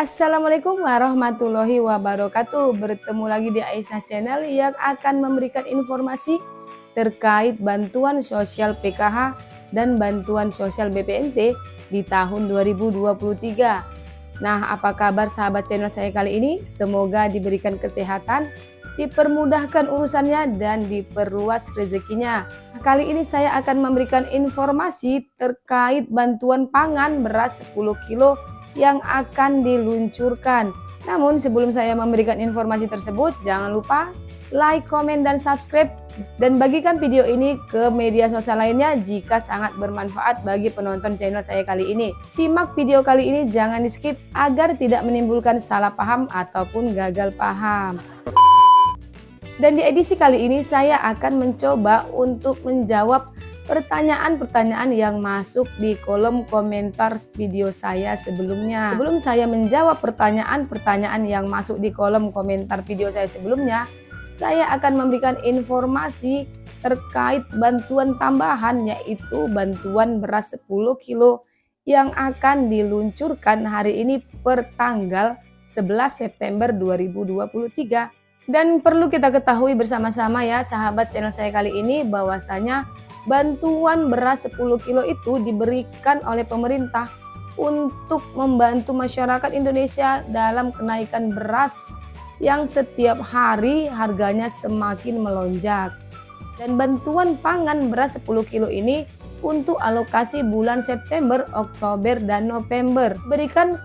Assalamualaikum warahmatullahi wabarakatuh. Bertemu lagi di Aisyah Channel yang akan memberikan informasi terkait bantuan sosial PKH dan bantuan sosial BPNT di tahun 2023. Nah, apa kabar sahabat channel saya kali ini? Semoga diberikan kesehatan, dipermudahkan urusannya, dan diperluas rezekinya. Kali ini saya akan memberikan informasi terkait bantuan pangan beras 10 kilo yang akan diluncurkan. Namun sebelum saya memberikan informasi tersebut, jangan lupa like, komen, dan subscribe, dan bagikan video ini ke media sosial lainnya jika sangat bermanfaat bagi penonton channel saya kali ini. Simak video kali ini, jangan di skip agar tidak menimbulkan salah paham ataupun gagal paham. Dan di edisi kali ini saya akan mencoba untuk menjawab pertanyaan-pertanyaan yang masuk di kolom komentar video saya sebelumnya. Sebelum saya menjawab pertanyaan-pertanyaan yang masuk di kolom komentar video saya sebelumnya, saya akan memberikan informasi terkait bantuan tambahan, yaitu bantuan beras 10 kilo yang akan diluncurkan hari ini per tanggal 11 September 2023. Dan perlu kita ketahui bersama-sama ya sahabat channel saya kali ini, bahwasanya bantuan beras 10 kilo itu diberikan oleh pemerintah untuk membantu masyarakat Indonesia dalam kenaikan beras yang setiap hari harganya semakin melonjak. Dan bantuan pangan beras 10 kilo ini untuk alokasi bulan September, Oktober, dan November. Berikan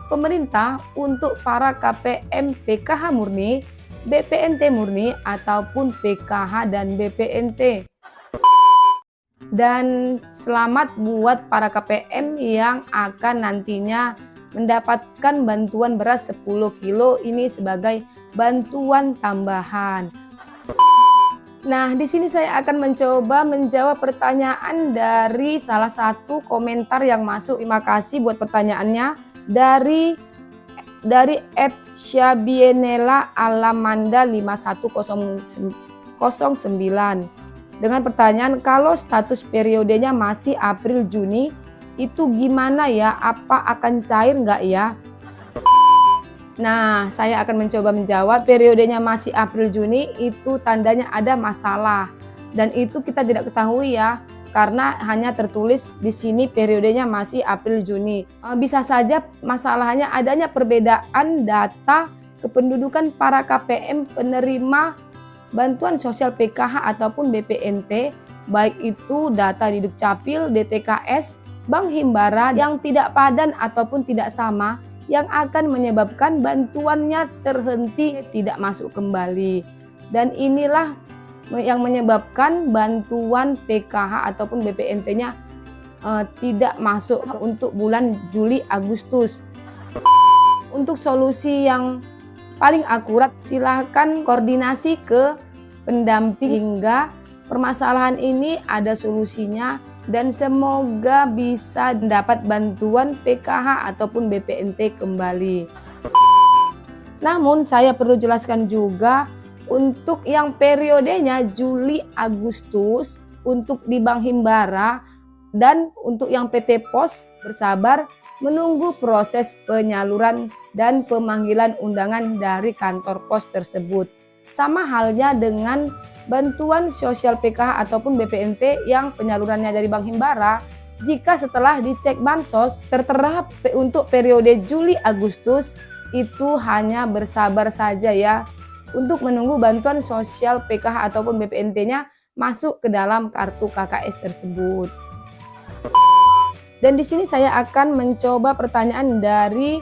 pemerintah untuk para KPM PKH murni, BPNT murni, ataupun PKH dan BPNT. Dan selamat buat para KPM yang akan nantinya mendapatkan bantuan beras 10 kilo ini sebagai bantuan tambahan. Nah, di sini saya akan mencoba menjawab pertanyaan dari salah satu komentar yang masuk. Terima kasih buat pertanyaannya dari @syabienela alamanda 5109 dengan pertanyaan, kalau status periodenya masih April Juni itu gimana ya, apa akan cair nggak ya? Nah, saya akan mencoba menjawab. Periodenya masih April Juni itu tandanya ada masalah, dan itu kita tidak ketahui ya, karena hanya tertulis di sini periodenya masih April Juni. Bisa saja masalahnya adanya perbedaan data kependudukan para KPM penerima bantuan sosial PKH ataupun BPNT, baik itu data di Dukcapil, DTKS, Bank Himbara yang tidak padan ataupun tidak sama, yang akan menyebabkan bantuannya terhenti, tidak masuk kembali. Dan inilah yang menyebabkan bantuan PKH ataupun BPNT-nya tidak masuk untuk bulan Juli Agustus. Untuk solusi yang paling akurat, silahkan koordinasi ke pendamping hingga permasalahan ini ada solusinya, dan semoga bisa mendapat bantuan PKH ataupun BPNT kembali. Namun saya perlu jelaskan juga untuk yang periodenya Juli Agustus untuk di Bank Himbara dan untuk yang PT Pos bersabar menunggu proses penyaluran dan pemanggilan undangan dari kantor pos tersebut. Sama halnya dengan bantuan sosial PKH ataupun BPNT yang penyalurannya dari Bank Himbara, jika setelah dicek bansos tertera untuk periode Juli Agustus, itu hanya bersabar saja ya untuk menunggu bantuan sosial PKH ataupun BPNT-nya masuk ke dalam kartu KKS tersebut. Dan di sini saya akan mencoba pertanyaan dari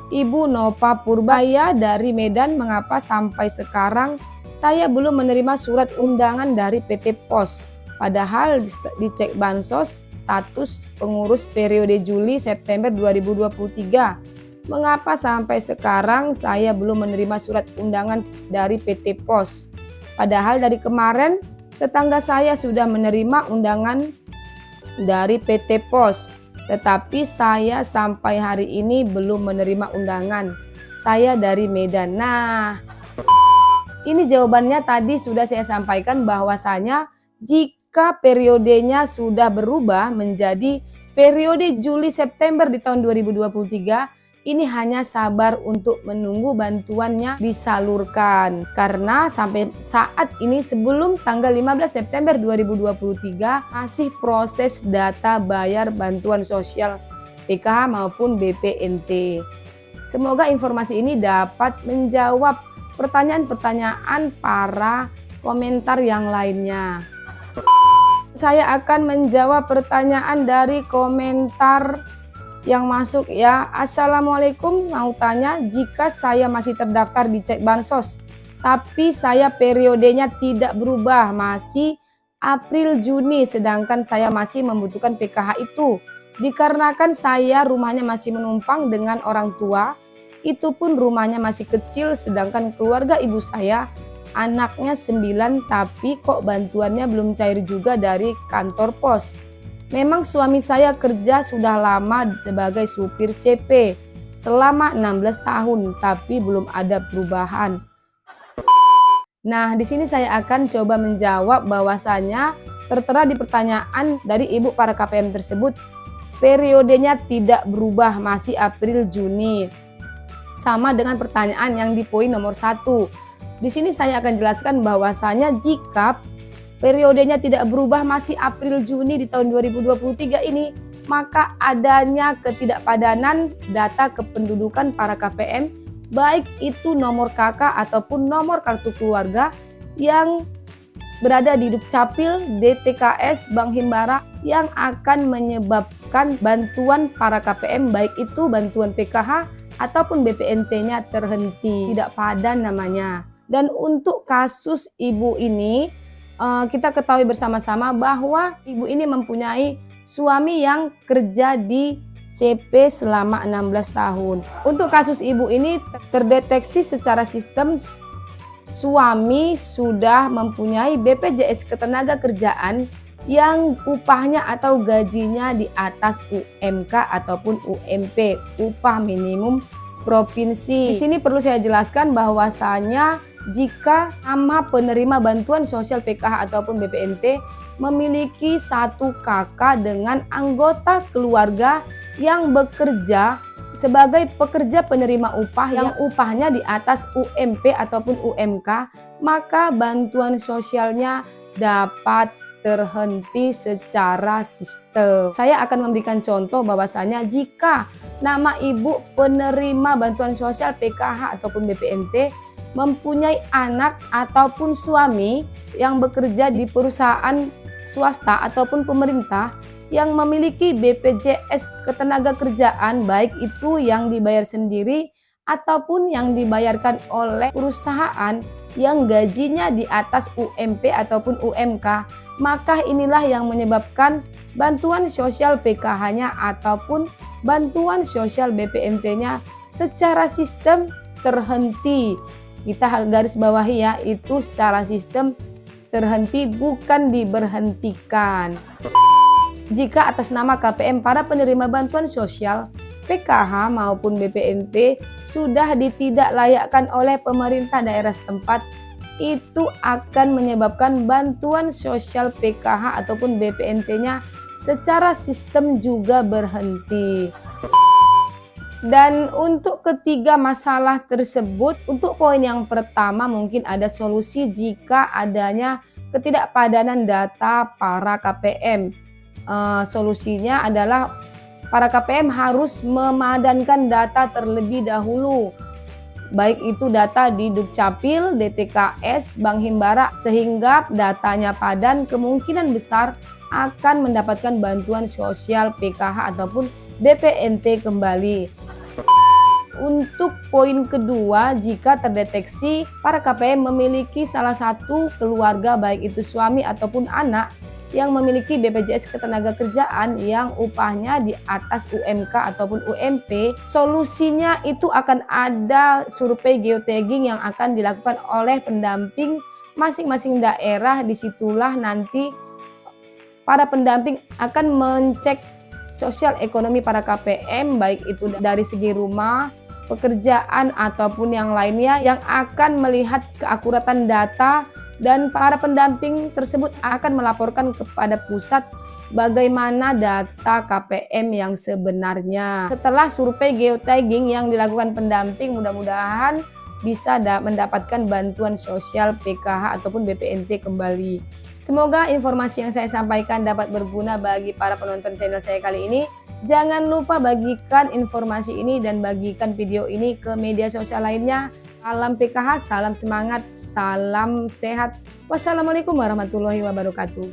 Ibu Nova Purbaya dari Medan. Mengapa sampai sekarang saya belum menerima surat undangan dari PT Pos? Padahal dicek bansos status pengurus periode Juli September 2023. Mengapa sampai sekarang saya belum menerima surat undangan dari PT Pos? Padahal dari kemarin tetangga saya sudah menerima undangan dari PT Pos, tetapi saya sampai hari ini belum menerima undangan. Saya dari Medan. Nah, ini jawabannya tadi sudah saya sampaikan, bahwasanya jika periodenya sudah berubah menjadi periode Juli September di tahun 2023, ini hanya sabar untuk menunggu bantuannya disalurkan. Karena sampai saat ini sebelum tanggal 15 September 2023 masih proses data bayar bantuan sosial PKH maupun BPNT. Semoga informasi ini dapat menjawab pertanyaan-pertanyaan para komentar yang lainnya. Saya akan menjawab pertanyaan dari komentar yang masuk ya. Assalamualaikum, mau tanya, jika saya masih terdaftar di Cek Bansos tapi saya periodenya tidak berubah, masih April Juni, sedangkan saya masih membutuhkan PKH itu dikarenakan saya rumahnya masih menumpang dengan orang tua, itu pun rumahnya masih kecil, sedangkan keluarga ibu saya anaknya 9, tapi kok bantuannya belum cair juga dari kantor pos. Memang suami saya kerja sudah lama sebagai supir CP selama 16 tahun, tapi belum ada perubahan. Nah, di sini saya akan coba menjawab bahwasanya tertera di pertanyaan dari ibu para KPM tersebut, periodenya tidak berubah, masih April Juni. Sama dengan pertanyaan yang di poin nomor 1. Di sini saya akan jelaskan bahwasanya jika periodenya tidak berubah masih April Juni di tahun 2023 ini, maka adanya ketidakpadanan data kependudukan para KPM, baik itu nomor KK ataupun nomor kartu keluarga yang berada di Dukcapil, DTKS, Bank Himbara, yang akan menyebabkan bantuan para KPM baik itu bantuan PKH ataupun BPNT-nya terhenti, tidak padan namanya. Dan untuk kasus ibu ini, kita ketahui bersama-sama bahwa ibu ini mempunyai suami yang kerja di CP selama 16 tahun. Untuk kasus ibu ini terdeteksi secara sistem suami sudah mempunyai BPJS Ketenagakerjaan yang upahnya atau gajinya di atas UMK ataupun UMP, upah minimum provinsi. Di sini perlu saya jelaskan bahwasanya jika nama penerima bantuan sosial PKH ataupun BPNT memiliki satu kakak dengan anggota keluarga yang bekerja sebagai pekerja penerima upah yang upahnya di atas UMP ataupun UMK, maka bantuan sosialnya dapat terhenti secara sistem. Saya akan memberikan contoh bahwasanya jika nama ibu penerima bantuan sosial PKH ataupun BPNT mempunyai anak ataupun suami yang bekerja di perusahaan swasta ataupun pemerintah yang memiliki BPJS Ketenagakerjaan, baik itu yang dibayar sendiri ataupun yang dibayarkan oleh perusahaan yang gajinya di atas UMP ataupun UMK, maka inilah yang menyebabkan bantuan sosial PKH-nya ataupun bantuan sosial BPNT-nya secara sistem terhenti. Kita garis bawahi ya, itu secara sistem terhenti, bukan diberhentikan. Jika atas nama KPM para penerima bantuan sosial PKH maupun BPNT sudah ditidaklayakkan oleh pemerintah daerah setempat, itu akan menyebabkan bantuan sosial PKH ataupun BPNT-nya secara sistem juga berhenti. Dan untuk ketiga masalah tersebut, untuk poin yang pertama mungkin ada solusi jika adanya ketidakpadanan data para KPM. Solusinya adalah para KPM harus memadankan data terlebih dahulu, baik itu data di Dukcapil, DTKS, Bank Himbara, sehingga datanya padan, kemungkinan besar akan mendapatkan bantuan sosial PKH ataupun BPNT kembali. Untuk poin kedua, jika terdeteksi para KPM memiliki salah satu keluarga baik itu suami ataupun anak yang memiliki BPJS Ketenagakerjaan yang upahnya di atas UMK ataupun UMP, solusinya itu akan ada survei geotagging yang akan dilakukan oleh pendamping masing-masing daerah. Disitulah nanti para pendamping akan mencek sosial ekonomi para KPM, baik itu dari segi rumah, pekerjaan ataupun yang lainnya, yang akan melihat keakuratan data dan para pendamping tersebut akan melaporkan kepada pusat bagaimana data KPM yang sebenarnya. Setelah survei geotagging yang dilakukan pendamping, mudah-mudahan bisa mendapatkan bantuan sosial PKH ataupun BPNT kembali. Semoga informasi yang saya sampaikan dapat berguna bagi para penonton channel saya kali ini. Jangan lupa bagikan informasi ini dan bagikan video ini ke media sosial lainnya. Salam PKH, salam semangat, salam sehat. Wassalamualaikum warahmatullahi wabarakatuh.